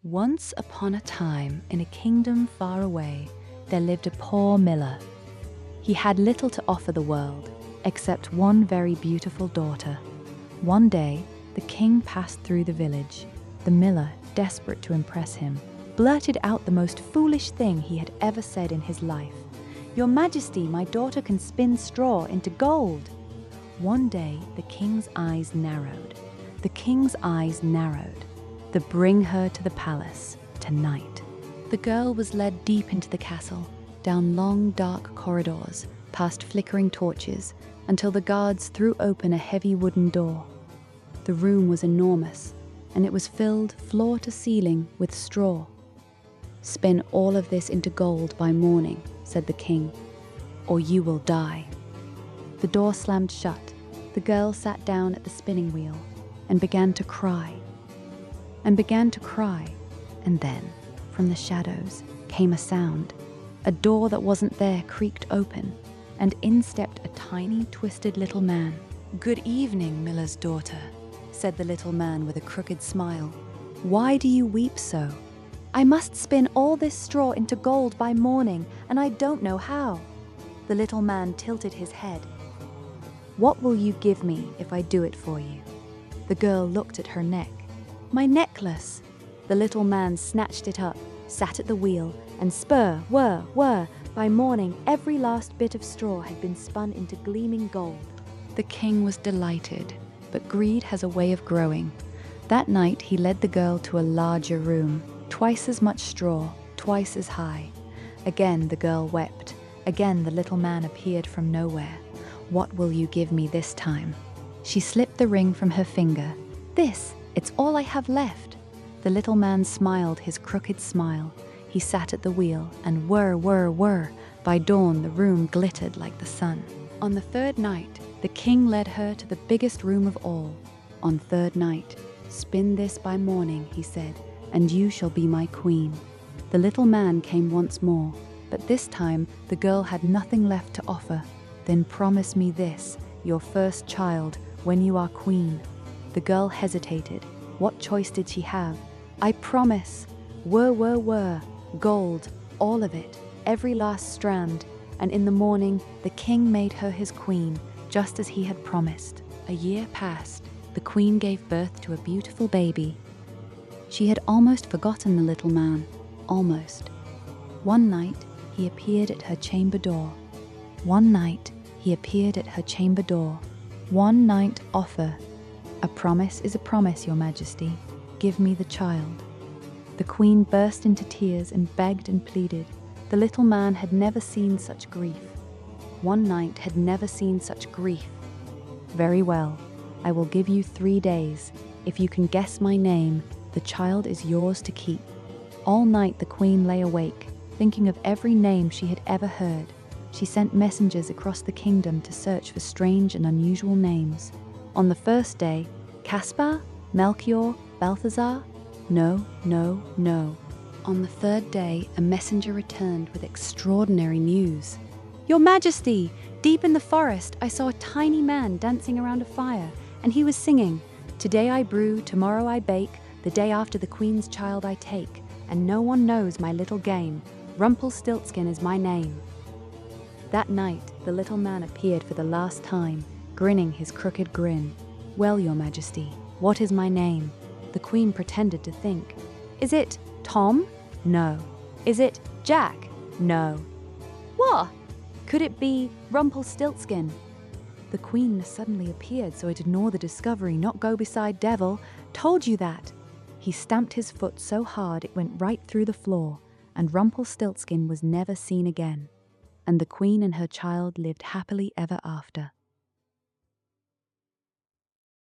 Once upon a time, in a kingdom far away, there lived a poor miller. He had little to offer the world, except one very beautiful daughter. One day, the king passed through the village. The miller, desperate to impress him, blurted out the most foolish thing he had ever said in his life. "Your Majesty, my daughter can spin straw into gold." One day, the king's eyes narrowed. The king's eyes narrowed. Bring her to the palace, tonight. The girl was led deep into the castle, down long, dark corridors, past flickering torches, until the guards threw open a heavy wooden door. The room was enormous, and it was filled floor to ceiling with straw. "Spin all of this into gold by morning," said the king, "or you will die." The door slammed shut. The girl sat down at the spinning wheel and began to cry. And then, from the shadows, came a sound. A door that wasn't there creaked open, and in stepped a tiny, twisted little man. "Good evening, miller's daughter," said the little man with a crooked smile. "Why do you weep so?" "I must spin all this straw into gold by morning, and I don't know how." The little man tilted his head. "What will you give me if I do it for you?" The girl looked at her neck. "My necklace." The little man snatched it up, sat at the wheel, and whir. By morning, every last bit of straw had been spun into gleaming gold. The king was delighted, but greed has a way of growing. That night, he led the girl to a larger room, twice as much straw, twice as high. Again, the girl wept. Again, the little man appeared from nowhere. "What will you give me this time?" She slipped the ring from her finger. It's all I have left." The little man smiled his crooked smile. He sat at the wheel, and whir. By dawn, the room glittered like the sun. On the third night, the king led her to the biggest room of all. On third night, "Spin this by morning," he said, "and you shall be my queen." The little man came once more, but this time the girl had nothing left to offer. "Then promise me this, your first child, when you are queen." The girl hesitated. What choice did she have? "I promise." Whir. Gold, all of it, every last strand. And in the morning, the king made her his queen, just as he had promised. A year passed. The queen gave birth to a beautiful baby. She had almost forgotten the little man. Almost. One night, he appeared at her chamber door. One night offer. "A promise is a promise, your Majesty. Give me the child." The queen burst into tears and begged and pleaded. The little man had never seen such grief. One night had never seen such grief. "Very well, I will give you 3 days. If you can guess my name, the child is yours to keep." All night the queen lay awake, thinking of every name she had ever heard. She sent messengers across the kingdom to search for strange and unusual names. On the first day, Caspar, Melchior, Balthazar? No. On the third day, a messenger returned with extraordinary news. "Your Majesty, deep in the forest, I saw a tiny man dancing around a fire, and he was singing, 'Today I brew, tomorrow I bake, the day after the queen's child I take, and no one knows my little game. Rumpelstiltskin is my name.'" That night, the little man appeared for the last time, grinning his crooked grin. "Well, your Majesty, what is my name?" The queen pretended to think. "Is it Tom? No. Is it Jack? No. What? Could it be Rumpelstiltskin?" The queen suddenly appeared, so I'd ignore the discovery, not go beside devil. "Told you that." He stamped his foot so hard it went right through the floor, and Rumpelstiltskin was never seen again. And the queen and her child lived happily ever after.